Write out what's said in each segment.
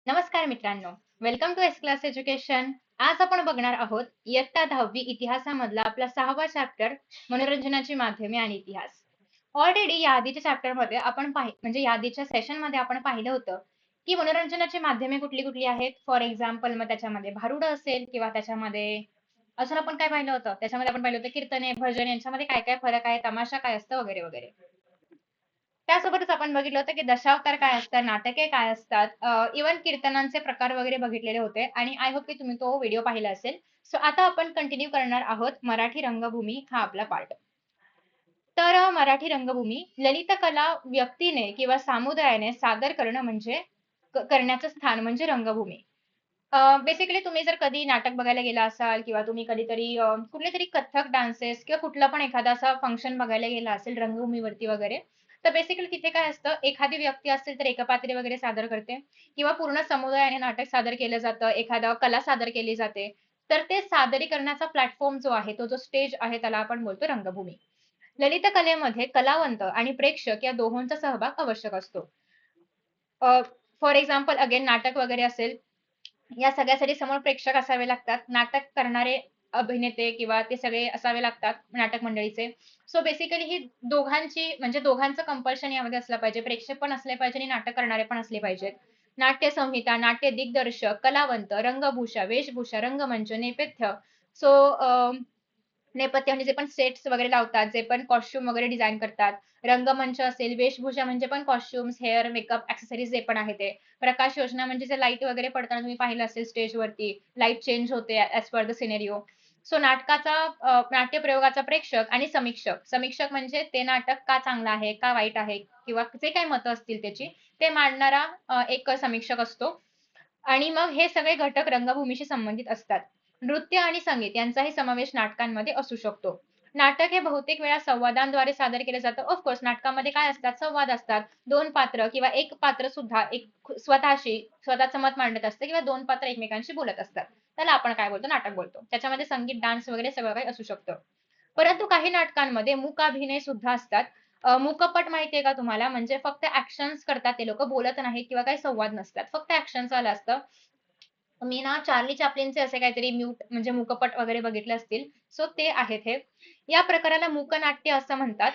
नमस्कार मित्रांनो, welcome to S class education. आज आपण बघणार आहोत इयत्ता 10वी इतिहासामधला आपला 6वा चॅप्टर मनोरंजनाची माध्यमे आणि इतिहास. ऑलरेडी या आधीच्या चॅप्टर मध्ये आपण म्हणजे या आधीच्या सेशन मध्ये आपण पाहिलं होतं की मनोरंजनाची माध्यमे कुठली कुठली आहेत. फॉर एक्झाम्पल मग त्याच्यामध्ये भारुड असेल किंवा त्याच्यामध्ये अजून आपण काय पाहिलं होतं, त्याच्यामध्ये आपण पाहिलं होतं कीर्तने, भजन यांच्यामध्ये काय काय फरक आहे, तमाशा काय असतं वगैरे वगैरे. त्यासोबतच आपण बघितलं होतं की दशावतार काय असतात, नाटके काय असतात, इव्हन कीर्तनांचे प्रकार वगैरे बघितलेले होते आणि आय होप की तुम्ही तो व्हिडिओ पाहिला असेल. सो आता आपण कंटिन्यू करणार आहोत मराठी रंगभूमी हा आपला पार्ट. तर मराठी रंगभूमी ललित कला व्यक्तीने किंवा समुदायाने सादर करणं म्हणजे करण्याचं स्थान म्हणजे रंगभूमी. बेसिकली तुम्ही जर कधी नाटक बघायला गेला असाल किंवा तुम्ही कधीतरी कुठले तरी कथ्थक डान्सेस किंवा कुठला पण एखादा असा फंक्शन बघायला गेला असेल रंगभूमीवरती वगैरे, तर बेसिकली तिथे काय असतं, एखादी व्यक्ती असेल तर एकपात्री वगैरे सादर करते किंवा पूर्ण समुदायाने नाटक सादर केलं जातं, एखादा कला सादर केली जाते. तर ते सादरीकरणाचा प्लॅटफॉर्म जो आहे, तो जो स्टेज आहे, त्याला आपण बोलतो रंगभूमी. ललित कलेमध्ये कलावंत आणि प्रेक्षक या दोहोंचा सहभाग आवश्यक असतो. फॉर एक्झाम्पल अगेन नाटक वगैरे असेल, या सगळ्यासाठी समोर प्रेक्षक असावे लागतात. नाटक करणारे अभिनेते किंवा ते सगळे असावे लागतात नाटक मंडळीचे. सो बेसिकली ही दोघांची म्हणजे दोघांचं कंपल्शन यामध्ये असलं पाहिजे. प्रेक्षक पण असले पाहिजे आणि नाटक करणारे पण असले पाहिजेत. नाट्य संहिता, नाट्य दिग्दर्शक, कलावंत, रंगभूषा, वेशभूषा, रंगमंच, नेपथ्य. सो नेपथ्य म्हणजे जे पण सेट्स वगैरे लावतात, जे पण कॉस्ट्यूम वगैरे डिझाइन करतात. रंगमंच असेल, वेशभूषा म्हणजे पण कॉस्ट्यूम्स, हेअर, मेकअप, एक्सेसरीज जे पण आहे ते. प्रकाश योजना म्हणजे जे लाईट वगैरे पडताना तुम्ही पाहिलं असेल स्टेजवरती, लाईट चेंज होते as per the scenario. So नाटकाचा नाट्यप्रयोगाचा प्रेक्षक आणि समीक्षक. समीक्षक म्हणजे ते नाटक का चांगलं आहे, का वाईट आहे किंवा जे काही मतं असतील त्याची, ते मांडणारा एक समीक्षक असतो. आणि मग हे सगळे घटक रंगभूमीशी संबंधित असतात. नृत्य आणि संगीत यांचाही समावेश नाटकांमध्ये असू शकतो. नाटक हे बहुतेक वेळा संवादांद्वारे सादर केलं जातं. ऑफकोर्स नाटकामध्ये काय असतात? संवाद असतात. 2 पात्र किंवा एक पात्र सुद्धा स्वतःशी स्वतःचं मत मांडत असतं किंवा 2 पात्र एकमेकांशी बोलत असतात. त्याला आपण काय बोलतो? नाटक बोलतो. त्याच्यामध्ये संगीत, डान्स वगैरे सगळं काही असू शकतं. परंतु काही नाटकांमध्ये मूकाभिनय सुद्धा असतात. मूकपट माहितीये का तुम्हाला? म्हणजे फक्त ॲक्शन्स करतात ते लोकं, बोलत नाहीत किंवा काही संवाद नसतात. फक्त ॲक्शन्स वालं असतं. मी ना चार्ली चॅप्लिनचे असे काहीतरी म्यूट म्हणजे मूकपट वगैरे बघितले असतील. सो ते आहेत हे. या प्रकाराला मूकनाट्य असं म्हणतात.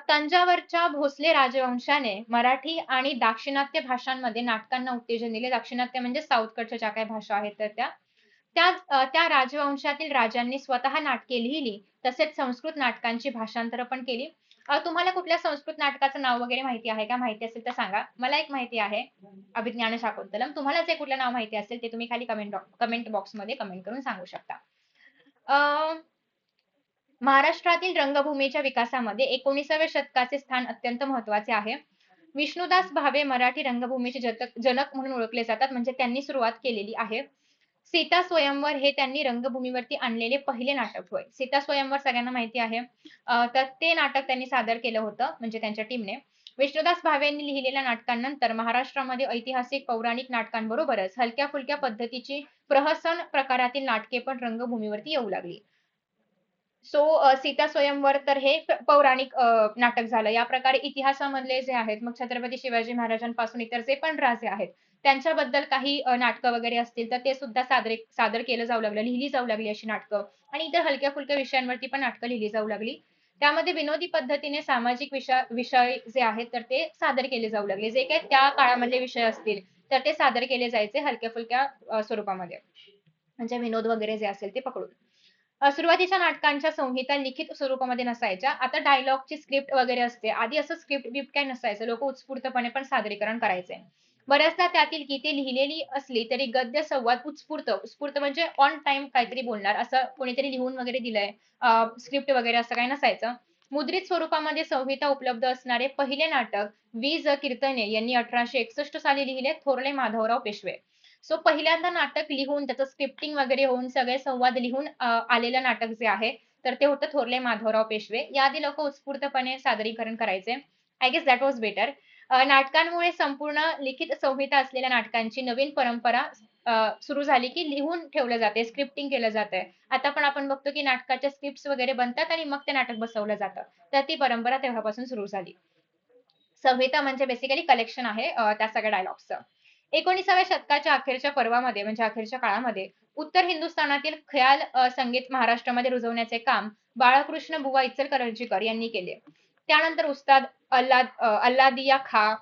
तंजावरच्या भोसले राजवंशाने मराठी आणि दाक्षिणात्य भाषांमध्ये नाटकांना उत्तेजन दिले. दाक्षिणात्य म्हणजे साऊथकडच्या ज्या काही भाषा आहेत तर त्या. त्या राजवंशातील राजांनी स्वतः नाटके लिहिली, तसेच संस्कृत नाटकांची भाषांतरं पण केली. तुम्हाला कुठल्या संस्कृत नाटकाचं नाव वगैरे माहिती आहे का? माहिती असेल तर सांगा. मला एक माहिती आहे, अभिज्ञान शाकुंतलम. तुम्हाला जे कुठलं नाव माहिती असेल ते तुम्ही खाली कमेंट बॉक्समध्ये कमेंट करून सांगू शकता. अ, महाराष्ट्रातील रंगभूमीच्या विकासामध्ये 19व्या शतकाचे स्थान अत्यंत महत्त्वाचे आहे. विष्णुदास भावे मराठी रंगभूमीचे जनक म्हणून ओळखले जातात. म्हणजे त्यांनी सुरुवात केलेली आहे. सीता स्वयंवर हे त्यांनी रंगभूमीवरती आणलेले पहिले नाटक होय. सीता स्वयंवर सगळ्यांना माहिती आहे. तर ते नाटक त्यांनी सादर केलं होतं म्हणजे त्यांच्या टीमने. विष्णुदास भावेंनी लिहिलेल्या नाटकांनंतर महाराष्ट्रामध्ये ऐतिहासिक पौराणिक नाटकांबरोबरच हलक्या-फुलक्या पद्धतीची प्रहसन प्रकारातील नाटके पण रंगभूमीवरती येऊ लागली. सो सीता स्वयंवर तर हे पौराणिक नाटक झालं. या प्रकारे इतिहासामधले जे आहेत, मग छत्रपती शिवाजी महाराजांपासून इतर जे पण राजे आहेत, त्यांच्याबद्दल काही नाटकं वगैरे असतील, तर ते सुद्धा सादर केलं जाऊ लागलं, लिहिली जाऊ लागली अशी नाटकं आणि इतर हलक्या-फुलक्या विषयांवरती पण नाटकं लिहिली जाऊ लागली. त्यामध्ये विनोदी पद्धतीने सामाजिक विषय जे आहेत, तर ते सादर केले जाऊ लागले. जे काही त्या काळामधले विषय असतील, तर ते सादर केले जायचे हलक्या-फुलक्या स्वरूपामध्ये. म्हणजे विनोद वगैरे जे असेल ते पकडून. सुरुवातीच्या नाटकांच्या संहिता लिखित स्वरूपामध्ये नसायच्या. आता डायलॉगची स्क्रिप्ट वगैरे असते. आधी असं स्क्रिप्ट-बिप्ट काही नसायचं. लोकं उत्स्फूर्तपणे पण सादरीकरण करायचे. बऱ्याचदा त्यातील गीते लिहिलेली असली तरी गद्य संवाद उत्स्फूर्त, उत्स्फूर्त म्हणजे ऑन टाईम काहीतरी बोलणार असं कोणीतरी लिहून वगैरे दिलंय. स्क्रिप्ट वगैरे असं काही नसायचं. मुद्रित स्वरूपामध्ये संहिता उपलब्ध असणारे पहिले नाटक वि. कीर्तने यांनी 1861 साली लिहिले. थोरले माधवराव पेशवे. सो पहिल्यांदा नाटक लिहून त्याचं स्क्रिप्टिंग वगैरे होऊन सगळे संवाद लिहून आलेलं नाटक जे आहे, तर ते होतं थोरले माधवराव पेशवे. याआधी लोकं उत्स्फूर्तपणे सादरीकरण करायचे. I guess that was better. नाटकांमुळे संपूर्ण लिखित संहिता असलेल्या नाटकांची नवीन परंपरा सुरू झाली, की लिहून ठेवलं जाते, स्क्रिप्टिंग केलं जातंय. आता पण आपण बघतो, की नाटकाच्या स्क्रिप्ट्स वगैरे बनतात आणि मग ते नाटक बसवलं जातं. तर ती परंपरा तेव्हापासून सुरू झाली. संहिता म्हणजे बेसिकली कलेक्शन आहे त्या सगळ्या डायलॉग्सचं. 19व्या शतकाच्या अखेरच्या पर्वामध्ये म्हणजे अखेरच्या काळामध्ये उत्तर हिंदुस्थानातील ख्याल संगीत महाराष्ट्रामध्ये रुजवण्याचे काम बाळकृष्ण बुवा इचलकरंजीकर यांनी केले. त्यानंतर उस्ताद अल्लादिया खा,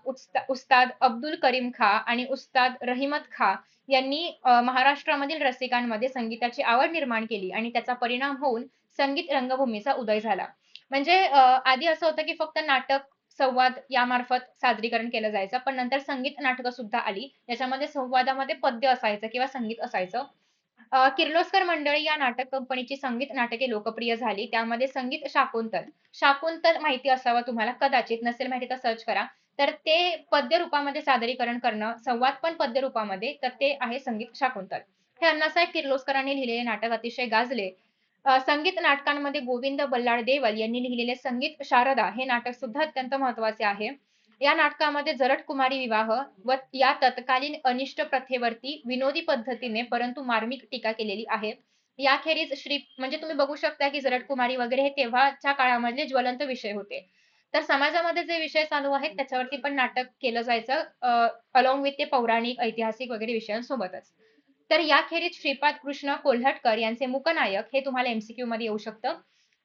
उस्ताद अब्दुल करीम खा आणि उस्ताद रहिमत खा यांनी महाराष्ट्रामधील रसिकांमध्ये संगीताची आवड निर्माण केली आणि त्याचा परिणाम होऊन संगीत रंगभूमीचा उदय झाला. म्हणजे आधी असं होतं की फक्त नाटक, संवाद यामार्फत सादरीकरण केलं जायचं. पण नंतर संगीत नाटकं सुद्धा आली. त्याच्यामध्ये संवादामध्ये पद्य असायचं किंवा संगीत असायचं. किर्लोस्कर मंडळी या नाटक कंपनीची संगीत नाटके लोकप्रिय झाली. त्यामध्ये संगीत शाकुंतल. शाकुंतल माहिती असावं तुम्हाला, कदाचित नसेल माहिती तर सर्च करा. तर ते पद्य रूपामध्ये सादरीकरण करणं, संवाद पण पद्य रूपामध्ये, तर ते आहे संगीत शाकुंतल. हे अण्णासाहेब किर्लोस्करांनी लिहिलेले नाटक अतिशय गाजले. संगीत नाटकांमध्ये गोविंद बल्लाळ देवल यांनी लिहिलेले संगीत शारदा हे नाटक सुद्धा अत्यंत महत्त्वाचे आहे. या नाटकामध्ये जरठ कुमारी विवाह व या तत्कालीन अनिष्ट प्रथेवरती विनोदी पद्धतीने परंतु मार्मिक टीका केलेली आहे. याखेरीज म्हणजे तुम्ही बघू शकता की जरठ कुमारी वगैरे हे तेव्हाच्या काळामधले ज्वलंत विषय होते. तर समाजामध्ये जे विषय चालू आहेत त्याच्यावरती पण नाटक केलं जायचं अलॉंग विथ ते पौराणिक, ऐतिहासिक वगैरे विषयांसोबतच. तर याखेरीज श्रीपाद कृष्ण कोल्हटकर यांचे मूकनायक हे तुम्हाला एमसीक्यू मध्ये येऊ शकतं.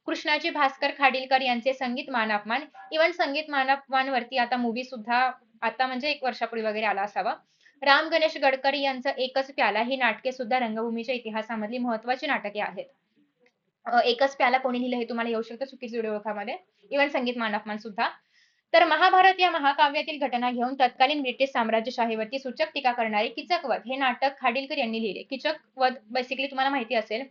कृष्णाजी भास्कर खाडीलकर यांचे संगीत मान अपमान. इव्हन संगीत मान अपमान वरती आता मूव्ही सुद्धा आता म्हणजे 1 वर्षापूर्वी वगैरे आला असावा. राम गणेश गडकरी यांचं एकच प्याला ही नाटके सुद्धा रंगभूमीच्या इतिहासामधली महत्त्वाची नाटके आहेत. एकच प्याला कोणी लिहिलं हे तुम्हाला येऊ शकतं चुकीच्या जोडी ओळखामध्ये. इव्हन संगीत मान अपमान सुद्धा. तर महाभारत या महाकाव्यातील घटना घेऊन तत्कालीन ब्रिटिश साम्राज्यशाहीवरती सूचक टीका करणारे किचकवध हे नाटक खाडीलकर यांनी लिहिले. किचकवध बेसिकली तुम्हाला माहिती असेल,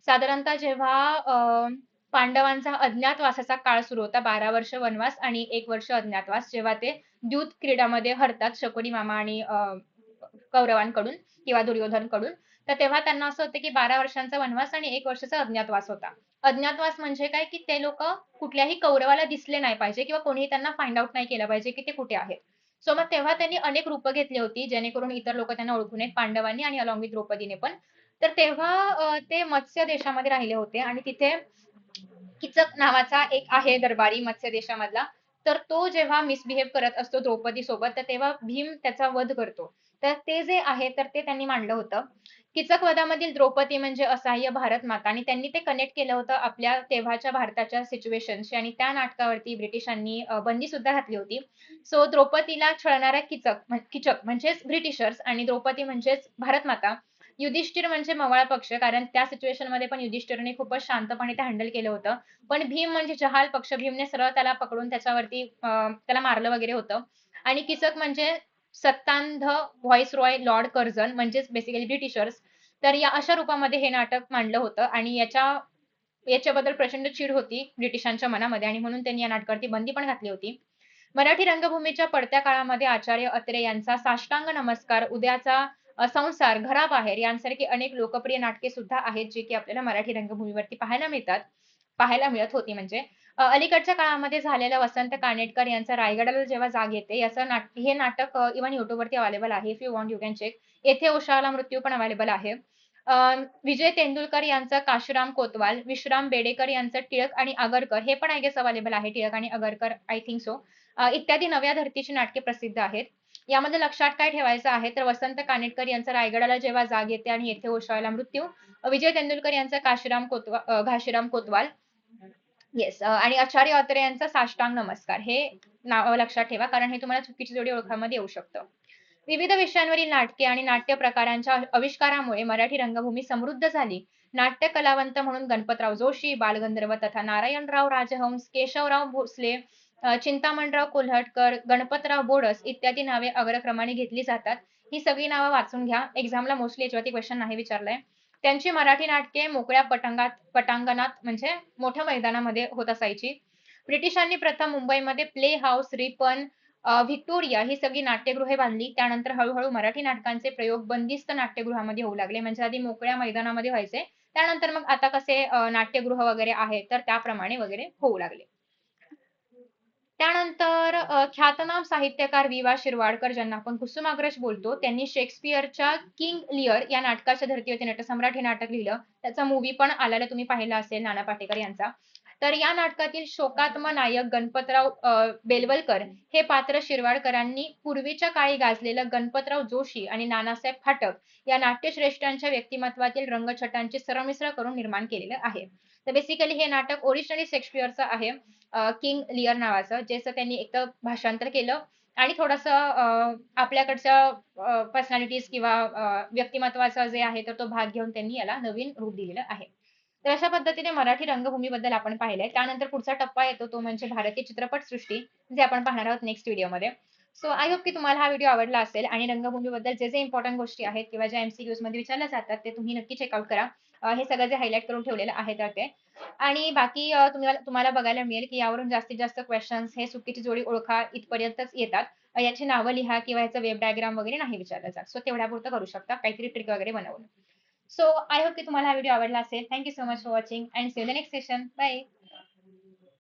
साधारणतः जेव्हा पांडवांचा अज्ञातवासाचा काळ सुरू होता, 12 वर्ष वनवास आणि 1 वर्ष अज्ञातवास, जेव्हा ते द्यूत क्रीडामध्ये हरतात शकुनी मामा आणि कौरवांकडून किंवा दुर्योधनकडून. तर तेव्हा त्यांना असं होतं की 12 वर्षांचा वनवास आणि 1 वर्षाचा अज्ञातवास होता. अज्ञातवास म्हणजे काय, की ते लोकं कुठल्याही कौरवाला दिसले नाही पाहिजे किंवा कोणीही त्यांना फाइंड आउट नाही केलं पाहिजे, की ते कुठे आहेत. सो मग तेव्हा त्यांनी अनेक रूपं घेतली होती, जेणेकरून इतर लोकं त्यांना ओळखू नयेत, पांडवांनी आणि अलोंग विथ द्रौपदीने पण. तर तेव्हा ते मत्स्य देशामध्ये राहिले होते आणि तिथे किचक नावाचा एक आहे दरबारी मत्स्य देशामधला. तर तो जेव्हा मिसबिहेव करत असतो द्रौपदी सोबत, तर तेव्हा भीम त्याचा वध करतो. तर ते जे आहे, तर ते त्यांनी मांडलं होतं. किचक वधामधील द्रौपदी म्हणजे असहाय्य भारत माता आणि त्यांनी ते कनेक्ट केलं होतं आपल्या तेव्हाच्या भारताच्या सिच्युएशनशी आणि त्या नाटकावरती ब्रिटिशांनी बंदी सुद्धा घातली होती. सो द्रौपदीला छळणाऱ्या किचक म्हणजेच ब्रिटिशर्स आणि द्रौपदी म्हणजेच भारत माता. युधिष्ठिर म्हणजे मवाळ पक्ष, कारण त्या सिच्युएशन मध्ये पण युधिष्ठिरने खूपच शांतपणे ते हँडल केलं होतं. पण भीम म्हणजे जहाल पक्ष, भीमने सरळ त्याला पकडून त्याच्यावरती त्याला मारलं वगैरे होतं. आणि किचक म्हणजे सत्तांध व्हॉइसरॉय लॉर्ड कर्झन म्हणजेच बेसिकली ब्रिटिशर्स. तर या अशा रूपामध्ये हे नाटक मांडलं होतं आणि याच्याबद्दल प्रचंड चीड होती ब्रिटिशांच्या मनामध्ये आणि म्हणून त्यांनी या नाटकावरती बंदी पण घातली होती. मराठी रंगभूमीच्या पडत्या काळामध्ये आचार्य अत्रे यांचा साष्टांग नमस्कार, उद्याचा संसार, घराबाहेर यांसारखी अनेक लोकप्रिय नाटके सुद्धा आहेत, जी की आपल्याला मराठी रंगभूमीवरती पाहायला मिळतात. पाहायला मिळत होती म्हणजे. अलीकडच्या काळामध्ये झालेलं वसंत कानेटकर यांचं रायगडाला जेव्हा जाग येते हे नाटक इव्हन YouTubeवरती अवेलेबल आहे. If you want you can check. येथे उषाला मृत्यू पण अवेलेबल आहे. विजय तेंडुलकर यांचं काशीराम कोतवाल, विश्राम बेडेकर यांचं टिळक आणि आगरकर हे पण आय गेस अवेलेबल आहे. टिळक आणि आगरकर आय थिंक सो. इत्यादी नव्या धर्तीची नाटके प्रसिद्ध आहेत. यामध्ये लक्षात काय ठेवायचं आहे, तर वसंत कानेटकर यांचं रायगडाला जेव्हा जाग येते आणि येथे ओशाळला मृत्यू, विजय तेंडुलकर यांचं घाशीराम कोतवाल, येस, आणि आचार्य अत्रे यांचा साष्टांग नमस्कार हे नाव लक्षात ठेवा, कारण हे तुम्हाला चुकीची जोडी ओळखामध्ये येऊ शकतं. विविध विषयांवरील नाटके आणि नाट्य प्रकारांच्या आविष्कारामुळे मराठी रंगभूमी समृद्ध झाली. नाट्य कलावंत म्हणून गणपतराव जोशी, बालगंधर्व तथा नारायणराव राजहंस, केशवराव भोसले, चिंतामणराव कोल्हटकर, गणपतराव बोडस इत्यादी नावे अग्रक्रमाने घेतली जातात. ही सगळी नावं वाचून घ्या. एक्झामला मोस्टली याच्यावरती क्वेश्चन नाही विचारलाय. त्यांची मराठी नाटके मोकळ्या पटांगणात म्हणजे मोठ्या मैदानामध्ये होत असायची. ब्रिटिशांनी प्रथम मुंबईमध्ये प्ले हाऊस, रिपन, व्हिक्टोरिया ही सगळी नाट्यगृहे बांधली. त्यानंतर हळूहळू मराठी नाटकांचे प्रयोग बंदिस्त नाट्यगृहामध्ये होऊ लागले. म्हणजे आधी मोकळ्या मैदानामध्ये व्हायचे. त्यानंतर मग आता कसे नाट्यगृह वगैरे आहेत, तर त्याप्रमाणे वगैरे होऊ लागले. त्यानंतर ख्यातनाम साहित्यकार वि. वा. शिरवाडकर ज्यांना आपण कुसुमाग्रज बोलतो, त्यांनी शेक्सपियरच्या किंग लिअर या नाटकाच्या धर्तीवरती नटसम्राट हे नाटक लिहिलं. त्याचा मूव्ही पण आलेला तुम्ही पाहिला असेल, नाना पाटेकर यांचा. तर या नाटकातील शोकात्म नायक गणपतराव बेलवलकर हे पात्र शिरवाडकरांनी पूर्वीच्या काळी गाजलेलं गणपतराव जोशी आणि नानासाहेब फाटक या नाट्यश्रेष्ठांच्या व्यक्तिमत्वातील रंगछटांचे सरमिश्र करून निर्माण केलेलं आहे. तर बेसिकली हे नाटक ओरिजिनली शेक्सपियरचं आहे, किंग लिअर नावाचं, ज्याचं त्यांनी एक तर भाषांतर केलं आणि थोडंसं आपल्याकडच्या पर्सनॅलिटीज किंवा व्यक्तिमत्वाचा जे आहे तर तो भाग घेऊन त्यांनी याला नवीन रूप दिलेलं आहे. तर अशा पद्धतीने मराठी रंगभूमीबद्दल आपण पाहिलंय. त्यानंतर पुढचा टप्पा येतो तो म्हणजे भारतीय चित्रपटसृष्टी, जे आपण पाहणार आहोत नेक्स्ट व्हिडिओमध्ये. सो आय होप की तुम्हाला हा व्हिडिओ आवडला असेल आणि रंगभूमीबद्दल जे जे इम्पॉर्टंट गोष्टी आहेत किंवा ज्या एमसीक्यूज मध्ये विचारल्या जातात ते तुम्ही नक्की चेकआउट करा. हे सगळं जे हायलाइट करून ठेवलेलं आहे तर ते. आणि बाकी तुम्हाला तुम्हाला बघायला मिळेल की यावरून जास्तीत जास्त क्वेश्चन्स हे चुकीची जोडी ओळखा इथपर्यंतच येतात. याची नावं लिहा किंवा याचं वेब डायग्राम वगैरे नाही विचारलं जात. सो तेवढ्यापुरतं करू शकता काहीतरी ट्रिक वगैरे बनवून. सो आय होप की तुम्हाला हा व्हिडिओ आवडला असेल. Thank you so much for watching and see you in the next session. Bye.